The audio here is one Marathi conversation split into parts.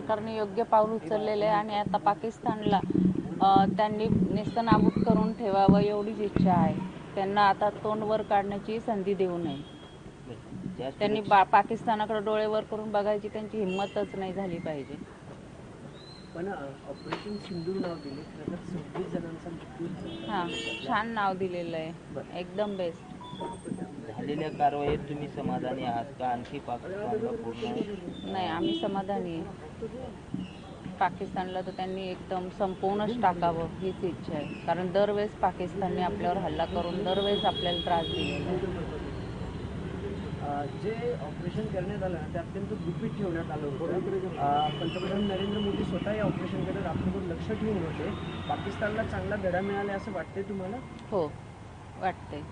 सरकारने योग्य पाऊल उचललेले आहे आणि आता पाकिस्तानला त्यांनी नेस्तनाबूत करून ठेवावं एवढीच इच्छा आहे. त्यांना आता तोंड वर काढण्याची संधी देऊ नये. त्यांनी पाकिस्तानाकडे डोळे वर करून बघायची त्यांची हिंमतच नाही झाली पाहिजे. पण ऑपरेशन सिंदूर नाव दिले तर 26 जणांचा मृत्यू झाला. हां, छान नाव दिलेलं आहे, एकदम बेस्ट. झालेल्या कारवाईत तुम्ही समाधानी आहात का? आणखी पाकिस्तानला पूर्ण नाही, आम्ही समाधानी आहे. पाकिस्तानला तर त्यांनी एकदम संपवूनच टाकावं हीच इच्छा आहे. कारण दरवेळेस पाकिस्तानने आपल्यावर हल्ला करून दरवेळेस आपल्याला त्रास दिलेला आहे. जे ऑपरेशन करण्यात आलं ते अत्यंत गुपित ठेवण्यात आलं होतं. पंतप्रधान नरेंद्र मोदी स्वतः या ऑपरेशनकडे रात्रभर लक्ष ठेवून होते. पाकिस्तानला चांगला धडा मिळाला असं वाटतंय तुम्हाला? हो, वाटते.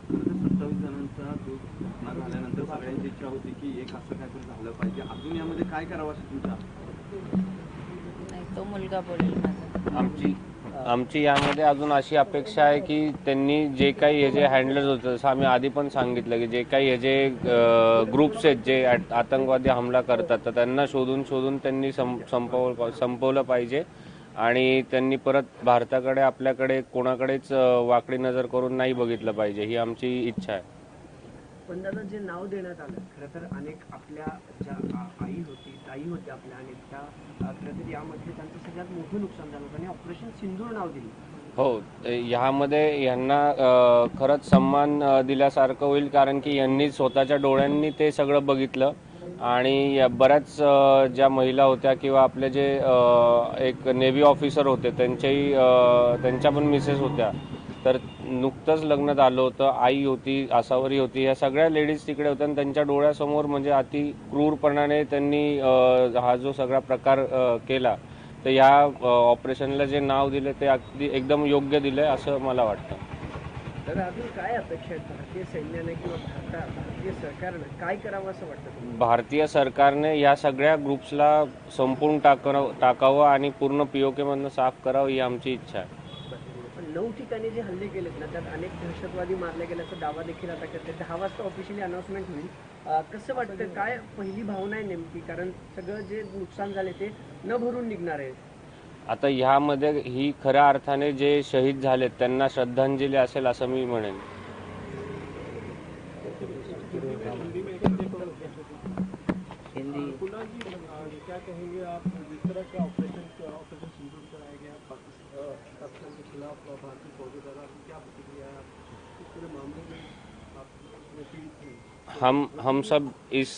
27 जणांचा जो घटना झाल्यानंतर सगळ्यांची इच्छा होती की एक असं काहीतरी झालं पाहिजे. अजून यामध्ये काय करावं असं तुमच्या? नाही, तो मुलगा बोलेल माझा. आमची यामध्ये अजून अशी अपेक्षा आहे की त्यांनी जे काही हे जे हँडलर्स होतं, जसं आम्ही आधी पण सांगितलं की जे काही हे जे ग्रुप्स आहेत जे आतंकवादी हमला करतात, तर त्यांना शोधून त्यांनी संपवलं पाहिजे आणि त्यांनी परत भारताकडे आपल्याकडे कोणाकडेच वाकडी नजर करून नाही बघितलं पाहिजे, ही आमची इच्छा आहे. पण दादा जे नाव देण्यात आलं खरं तर अनेक आपल्या ज्या आई होती ताई होत्या आपल्या अनेक त्या खरं तर यामध्ये त्यांचं सगळ्यात मोठं नुकसान झालं होतं आणि ऑपरेशन सिंदूर नाव दिलं. हो, ह्यामध्ये यांना खरंच सन्मान दिल्यासारखं होईल, कारण की यांनी स्वतःच्या डोळ्यांनी ते सगळं बघितलं आणि बऱ्याच ज्या महिला होत्या किंवा आपले जे एक नेव्ही ऑफिसर होते त्यांच्या पण मिसेस होत्या, तर नुकतंच लग्न झालं होतं, आई होती, आसावरी होती, या सगळ्या लेडीज तिकडे होत्या आणि त्यांच्या डोळ्यासमोर म्हणजे अति क्रूरपणाने त्यांनी हा जो सगळा प्रकार केला. तर या ऑपरेशनला जे नाव दिले ते अगदी एकदम योग्य दिले असं मला वाटतं. तर अजून काय अपेक्षा आहेत भारतीय सैन्याने किंवा भारतीय सरकारनं काय करावं असं वाटतं? भारतीय सरकारने या सगळ्या ग्रुप्सला संपवून टाकावं आणि पूर्ण POK मधनं साफ करावं ही आमची इच्छा आहे. 9 ठिकाणी जे हल्ले केलेत ना त्यात अनेक दहशतवादी मारले गेल्याचा दावा देखील आता करते. 10 वाजता ऑफिशियली अनाउन्समेंट होईल. कसं वाटतं, काय पहिली भावना आहे नेमकी? कारण सगळं जे नुकसान झाले ते न भरून निघणार आहे. आता ह्यामध्ये ही खऱ्या अर्थाने जे शहीद झालेत त्यांना श्रद्धांजली असेल असं मी म्हणेन. क्या कहेंगे आप जिस तरह का ऑपरेशन सिंदूर कराया गया पाकिस्तान के खिलाफ भारतीय फौजी द्वारा, क्या प्रतिक्रिया है? किस पूरे मामले में आप हम सब इस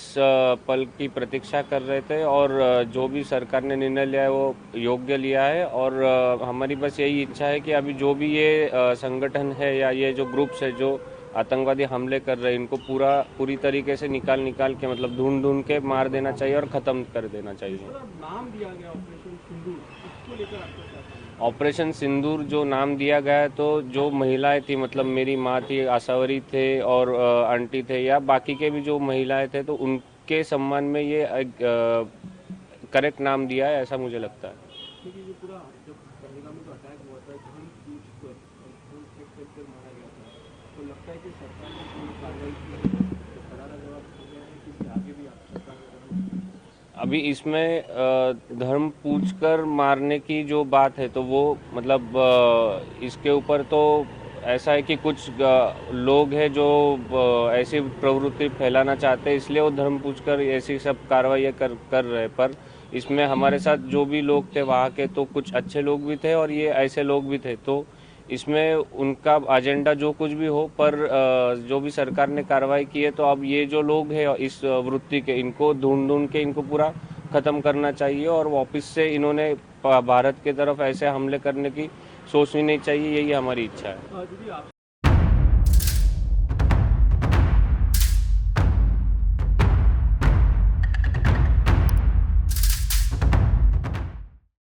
पल की प्रतीक्षा कर रहे थे और जो भी सरकार ने निर्णय लिया है वो योग्य लिया है और हमारी बस यही इच्छा है कि अभी जो भी ये संगठन है या ये जो ग्रुप्स है जो आतंकवादी हमले कर रहे हैं, इनको पूरी तरीके से निकाल के मतलब ढूंढ के मार देना चाहिए और ख़त्म कर देना चाहिए. नाम दिया गया ऑपरेशन सिंदूर, इसको लेकर आपका क्या कहना है? ऑपरेशन सिंदूर जो नाम दिया गया है, तो जो महिलाएं थी, मतलब मेरी माँ थी, आसावरी थे और आंटी थे या बाकी के भी जो महिलाएं थे, तो उनके सम्मान में ये करेक्ट नाम दिया है, ऐसा मुझे लगता है. क्योंकि जो पूरा जब पहलगाम में जो अटैक हुआ था, धन पूछ कर खून फेंक कर मारा गया था, तो लगता है कि सरकार ने पूरी कार्रवाई की है, तो करारा जवाब हो गया है कि इससे आगे भी आप सरकार करेंगे? अभी इसमें धर्म पूछकर मारने की जो बात है, तो वो मतलब इसके ऊपर तो ऐसा है कि कुछ लोग हैं जो ऐसी प्रवृत्ति फैलाना चाहते हैं, इसलिए वो धर्म पूछकर ऐसी सब कार्रवाई कर रहे हैं. पर इसमें हमारे साथ जो भी लोग थे वहाँ के, तो कुछ अच्छे लोग भी थे और ये ऐसे लोग भी थे, तो इसमें उनका एजेंडा जो कुछ भी हो, पर जो भी सरकार ने कार्रवाई की है, तो अब ये जो लोग हैं इस वृत्ति के, इनको ढूंढ के इनको पूरा ख़त्म करना चाहिए और वापस से इन्होंने भारत की तरफ ऐसे हमले करने की सोचनी नहीं चाहिए, यही हमारी इच्छा है.